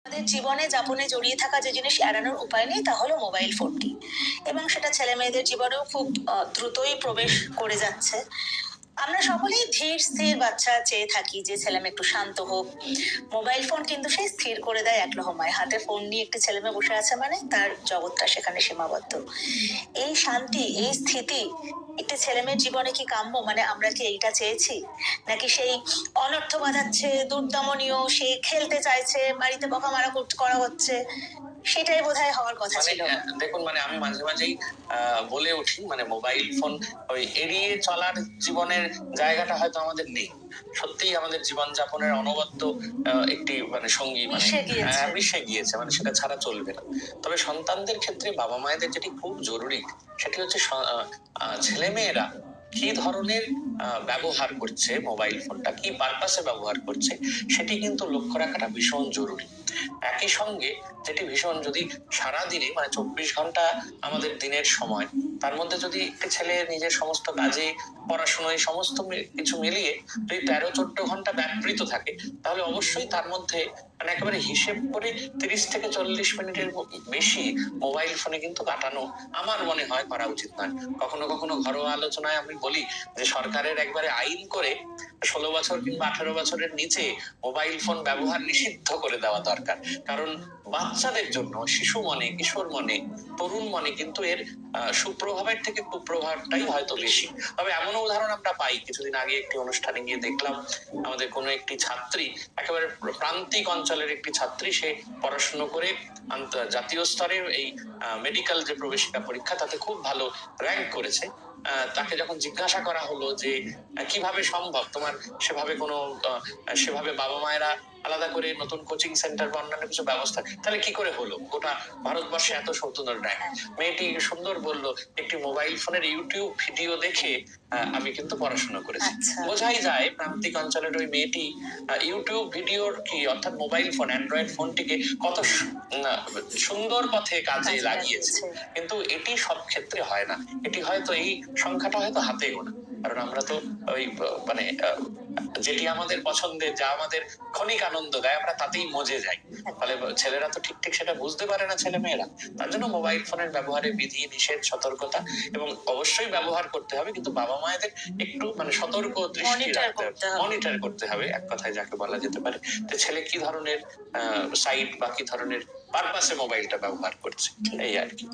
আমাদের জীবনে যাপনে জড়িয়ে থাকা যে জিনিস এড়ানোর উপায় নেই তা হলো মোবাইল ফোনটি, এবং সেটা ছেলে মেয়েদের জীবনেও খুব দ্রুতই প্রবেশ করে যাচ্ছে। আমরা সকলেই ধীর স্থির বাচ্চা চেয়ে থাকি যে ছেলে মেয়ে একটু শান্ত হোক। মোবাইল ফোন কিন্তু সেই স্থির করে দেয় এক লহমায়। হাতে ফোন নিয়ে একটি ছেলে মেয়ে বসে আছে মানে তার জগৎটা সেখানে সীমাবদ্ধ। এই শান্তি, এই স্থিতি একটি ছেলে মেয়ের জীবনে কি কাম্য? মানে আমরা কি এইটা চেয়েছি, নাকি সেই অনর্থ বাঁধাচ্ছে, দুর্দমনীয়, সে খেলতে চাইছে, বাড়িতে বকামারা করা হচ্ছে, সেটাই বোধহয় হওয়ার কথা ছিল। দেখুন, আমি মাঝে মাঝেই বলে উঠি, মোবাইল ফোন ওই এড়িয়ে চলার জীবনের জায়গাটা হয়তো আমাদের নেই। সত্যিই আমাদের জীবনযাপনের অনবদ্য একটি সঙ্গী মিশে গিয়েছে, সেটা ছাড়া চলবে না। তবে সন্তানদের ক্ষেত্রে বাবা মায়েদের যেটি খুব জরুরি, সেটি হচ্ছে ছেলে মেয়েরা কি ধরনের ব্যবহার করছে, মোবাইল ফোনটা কি পারপাসে ব্যবহার করছে, সেটি কিন্তু লক্ষ্য রাখাটা ভীষণ জরুরি। একই সঙ্গে যেটি ভীষণ, যদি সারাদিনে 24 ঘন্টা আমাদের দিনের সময়, তার মধ্যে যদি একটি ছেলে নিজের সমস্ত কাজে, পড়াশোনায়, সমস্ত কিছু মিলিয়ে যদি 13-14 ঘন্টা ব্যাপৃত থাকে, তাহলে অবশ্যই তার মধ্যে একেবারে হিসেব করে 30 থেকে 40 মিনিটের বেশি মোবাইল ফোনে কিন্তু কাটানো আমার মনে হয় করা উচিত নয়। কখনো কখনো ঘরোয়া আলোচনায় আমি বলি যে সরকারের একবারে আইন করে 16 বছর কিংবা 18 বছরের নিচে মোবাইল ফোন ব্যবহার নিষিদ্ধ করে দেওয়া দরকার। কারণ বাচ্চাদের জন্য, শিশু মনে, কিশোর মনে, তরুণ মনে কিন্তু এর সুপ্রভাবের থেকে কুপ্রভাবটাই হয়তো বেশি। তবে এমনও উদাহরণ আমরা পাই, কিছুদিন আগে একটি অনুষ্ঠানে গিয়ে দেখলাম আমাদের কোনো একটি ছাত্রী, একেবারে প্রান্তিক অঞ্চলের একটি ছাত্রী, সে পড়াশুনো করে জাতীয় স্তরে এই মেডিকেল যে প্রবেশিকা পরীক্ষা, তাতে খুব ভালো র্যাঙ্ক করেছে। তাকে যখন জিজ্ঞাসা করা হলো যে কিভাবে সম্ভব তোমার, সেভাবে বাবা মায়েরা আলাদা করে নতুন কোচিং সেন্টার বা অন্যান্য কিছু ব্যবস্থা, তাহলে কি করে হলো গোটা ভারতবর্ষে এত সুন্দর র্যাঙ্ক? মেয়েটি সুন্দর বলল, একটি মোবাইল ফোনের ইউটিউব ভিডিও দেখে আমি কিন্তু পড়াশোনা করেছি। বোঝাই যায় প্রান্তিক অঞ্চলের ওই মেয়েটি ইউটিউব ভিডিওর কি, অর্থাৎ মোবাইল ফোন, অ্যান্ড্রয়েড ফোনটিকে কত সুন্দর পথে কাজে লাগিয়েছে। কিন্তু এটি সব ক্ষেত্রে হয় না। এটি হয়তো, এই সংখ্যাটা হয়তো হাতে গোনা। কারণ আমরা তো ওই যেটি আমাদের পছন্দের, যা আমাদের ক্ষণিক আনন্দ দেয়, আমরা তাতেই মজে যাই। ফলে ছেলেরা তো ঠিক ঠিক সেটা বুঝতে পারে না, ছেলে মেয়েরা। তার জন্য মোবাইল ফোনের ব্যবহারে বিধি নিষেধ, সতর্কতা, এবং অবশ্যই ব্যবহার করতে হবে, কিন্তু বাবা মায়েদের একটু সতর্ক দৃষ্টি রাখতে হবে, মনিটর করতে হবে, এক কথায় যাকে বলা যেতে পারে, যে ছেলে কি ধরনের সাইট বা কি ধরনের পারপাসে মোবাইলটা ব্যবহার করছে, এই আর কি।